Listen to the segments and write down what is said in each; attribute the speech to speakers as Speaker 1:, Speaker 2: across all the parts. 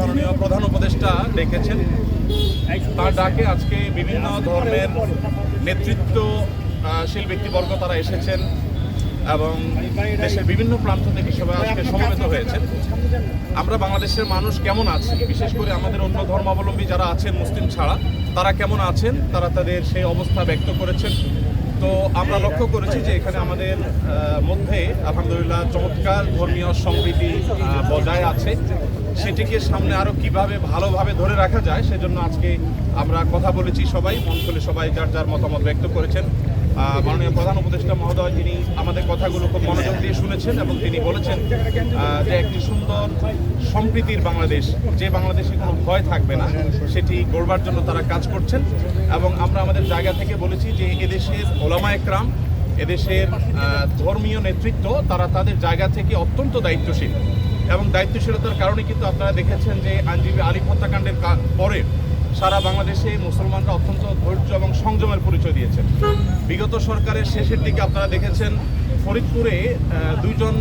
Speaker 1: মাননীয় প্রধান উপদেষ্টা ডেকেছেন। তার ডাকে আজকে বিভিন্ন ধর্মের নেতৃত্বশীল ব্যক্তিবর্গ তারা এসেছেন এবং দেশের বিভিন্ন প্রান্ত থেকে সবাই আজকে সমবেত হয়েছেন। আমরা বাংলাদেশের মানুষ কেমন আছি, বিশেষ করে আমাদের অন্য ধর্মাবলম্বী যারা আছেন মুসলিম ছাড়া, তারা কেমন আছেন, তারা তাদের সেই অবস্থা ব্যক্ত করেছেন। তো আমরা লক্ষ্য করেছি যে এখানে আমাদের মধ্যে আলহামদুলিল্লাহ চমৎকার ধর্মীয় সম্প্রীতি বজায় আছে। সেটিকে সামনে আরও কিভাবে ভালোভাবে ধরে রাখা যায় সেজন্য আজকে আমরা কথা বলেছি, সবাই মন খুলে সবাই যার যার মতামত ব্যক্ত করেছেন। মাননীয় প্রধান উপদেষ্টা মহোদয় তিনি আমাদের কথাগুলো খুব মনোযোগ দিয়ে শুনেছেন এবং তিনি বলেছেন যে একটি সুন্দর সম্প্রীতির বাংলাদেশ, যে বাংলাদেশে কোনো ভয় থাকবে না, সেটি গড়বার জন্য তারা কাজ করছেন। এবং আমরা আমাদের জায়গা থেকে বলেছি যে এদেশের ওলামা একরাম, এদেশের ধর্মীয় নেতৃত্ব তারা তাদের জায়গা থেকে অত্যন্ত দায়িত্বশীল এবং দায়িত্বশীলতার কারণে কিন্তু আপনারা দেখেছেন যে আইনজীবী আলিফ হত্যাকাণ্ডের পরে সারা বাংলাদেশে মুসলমানরা অত্যন্ত ধৈর্য এবং সংযমের পরিচয় দিয়েছেন। বিগত সরকারের শেষের দিকে আপনারা দেখেছেন ফরিদপুরে দুইজন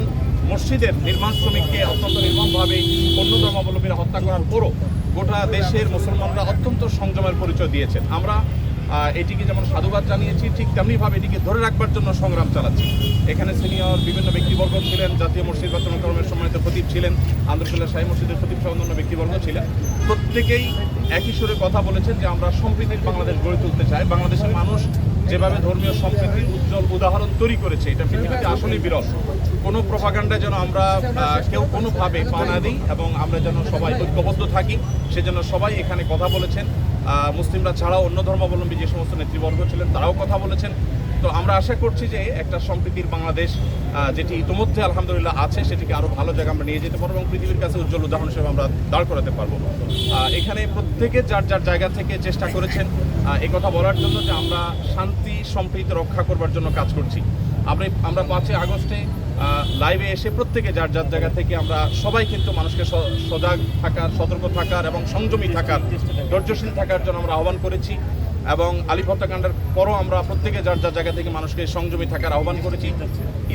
Speaker 1: মসজিদের নির্মাণ শ্রমিককে অত্যন্ত নির্মমভাবে অন্য ধর্মাবলম্বীরা হত্যা করার পরও গোটা দেশের মুসলমানরা অত্যন্ত সংযমের পরিচয় দিয়েছেন। আমরা এটিকে যেমন সাধুবাদ জানিয়েছি, ঠিক তেমনিভাবে এটিকে ধরে রাখবার জন্য সংগ্রাম চালাচ্ছি। এখানে সিনিয়র বিভিন্ন ব্যক্তিবর্গ ছিলেন, জাতীয় মসজিদ বাতরণ কর্মের সম্মানিত খতিব ছিলেন, আন্দরকিল্লা শাহী মসজিদের খতিব সহ অন্যান্য ব্যক্তিবর্গ ছিলেন। প্রত্যেকেই একই সুরে কথা বলেছেন যে আমরা সম্প্রীতির বাংলাদেশ গড়ে তুলতে চাই। বাংলাদেশের মানুষ যেভাবে ধর্মীয় সম্প্রীতির উজ্জ্বল উদাহরণ তৈরি করেছে, এটা পৃথিবীতে আসলেই বিরল। কোনো প্রপাগান্ডায় যেন আমরা কেউ কোনোভাবে পা না দিই এবং আমরা যেন সবাই ঐক্যবদ্ধ থাকি, সেজন্য সবাই এখানে কথা বলেছেন। মুসলিমরা ছাড়াও অন্য ধর্মাবলম্বী যে সমস্ত নেতৃবর্গ ছিলেন তারাও কথা বলেছেন। তো আমরা আশা করছি যে একটা সম্প্রীতির বাংলাদেশ যেটি ইতিমধ্যে আলহামদুলিল্লাহ আছে, সেটিকে আরও ভালো জায়গায় আমরা নিয়ে যেতে পারবো এবং পৃথিবীর কাছে উজ্জ্বল উদাহরণ হিসেবে আমরা দাঁড় করাতে পারবো। এখানে প্রত্যেকে যার যার জায়গা থেকে চেষ্টা করেছেন এই কথা বলার জন্য যে আমরা শান্তি সম্প্রীতি রক্ষা করবার জন্য কাজ করছি। আমরা 5 আগস্টে লাইভে এসে প্রত্যেকে যার যার জায়গা থেকে আমরা সবাই কিন্তু মানুষকে সজাগ থাকার, সতর্ক থাকার এবং সংযমী থাকার, ধৈর্যশীল থাকার জন্য আমরা আহ্বান করেছি। এবং আলিফ হত্যাকাণ্ডের পরও আমরা প্রত্যেকে যার যার জায়গা থেকে মানুষকে সংযমী থাকার আহ্বান করেছি।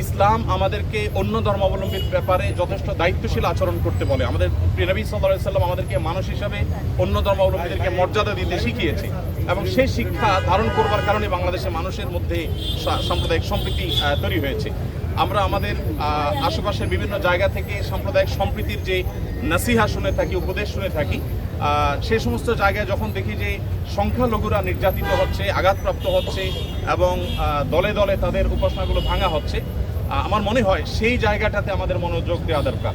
Speaker 1: ইসলাম আমাদেরকে অন্য ধর্মাবলম্বীর ব্যাপারে যথেষ্ট দায়িত্বশীল আচরণ করতে বলে। আমাদের প্রিয় নবী সাল্লাল্লাহু আলাইহি সাল্লাম আমাদেরকে মানুষ হিসাবে অন্য ধর্মাবলম্বীদেরকে মর্যাদা দিতে শিখিয়েছে এবং সেই শিক্ষা ধারণ করবার কারণে বাংলাদেশের মানুষের মধ্যে সাম্প্রদায়িক সম্প্রীতি তৈরি হয়েছে। আমরা আমাদের আশেপাশের বিভিন্ন জায়গা থেকে সাম্প্রদায়িক সম্প্রীতির যে নাসিহা শুনে থাকি, উপদেশ শুনে থাকি, সেই সমস্ত জায়গায় যখন দেখি যে সংখ্যালঘুরা নির্যাতিত হচ্ছে, আঘাতপ্রাপ্ত হচ্ছে এবং দলে দলে তাদের উপাসনাগুলো ভাঙা হচ্ছে, আমার মনে হয় সেই জায়গাটাতে আমাদের মনোযোগ দেওয়া দরকার।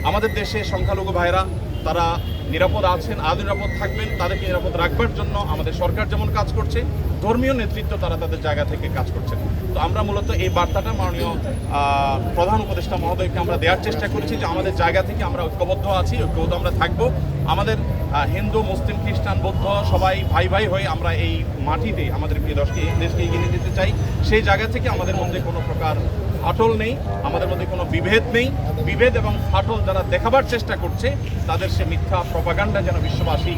Speaker 1: আমাদের দেশে সংখ্যালঘু ভাইরা তারা নিরাপদ আছেন, আরও নিরাপদ থাকবেন। তাদেরকে নিরাপদ রাখবার জন্য আমাদের সরকার যেমন কাজ করছে, ধর্মীয় নেতৃত্ব তারা তাদের জায়গা থেকে কাজ করছেন। তো আমরা মূলত এই বার্তাটা মাননীয় প্রধান উপদেষ্টা মহোদয়কে আমরা দেওয়ার চেষ্টা করেছি যে আমাদের জায়গা থেকে আমরা ঐক্যবদ্ধ আছি, ঐক্যবদ্ধ আমরা থাকবো। আমাদের হিন্দু, মুসলিম, খ্রিস্টান, বৌদ্ধ সবাই ভাই ভাই হয়ে আমরা এই মাটিতে আমাদের প্রিয় দেশকে এগিয়ে নিয়ে যেতে চাই। সেই জায়গা থেকে আমাদের মধ্যে কোনো প্রকার ফাটল নেই, আমাদের মধ্যে কোনো বিভেদ নেই। বিভেদ এবং ফাটল যারা দেখাবার চেষ্টা করছে তাদের সে মিথ্যা প্রপাগান্ডা যেন বিশ্ববাসী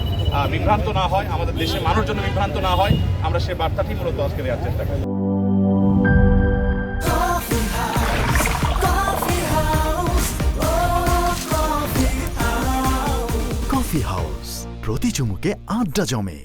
Speaker 1: বিভ্রান্ত না হয়, আমাদের দেশের মানুষ যেন বিভ্রান্ত না হয়, আমরা সে বার্তাটি মূলত আজকে দেওয়ার চেষ্টা করি।
Speaker 2: কফি হাউস, প্রতি চুমুকে আড্ডা জমে।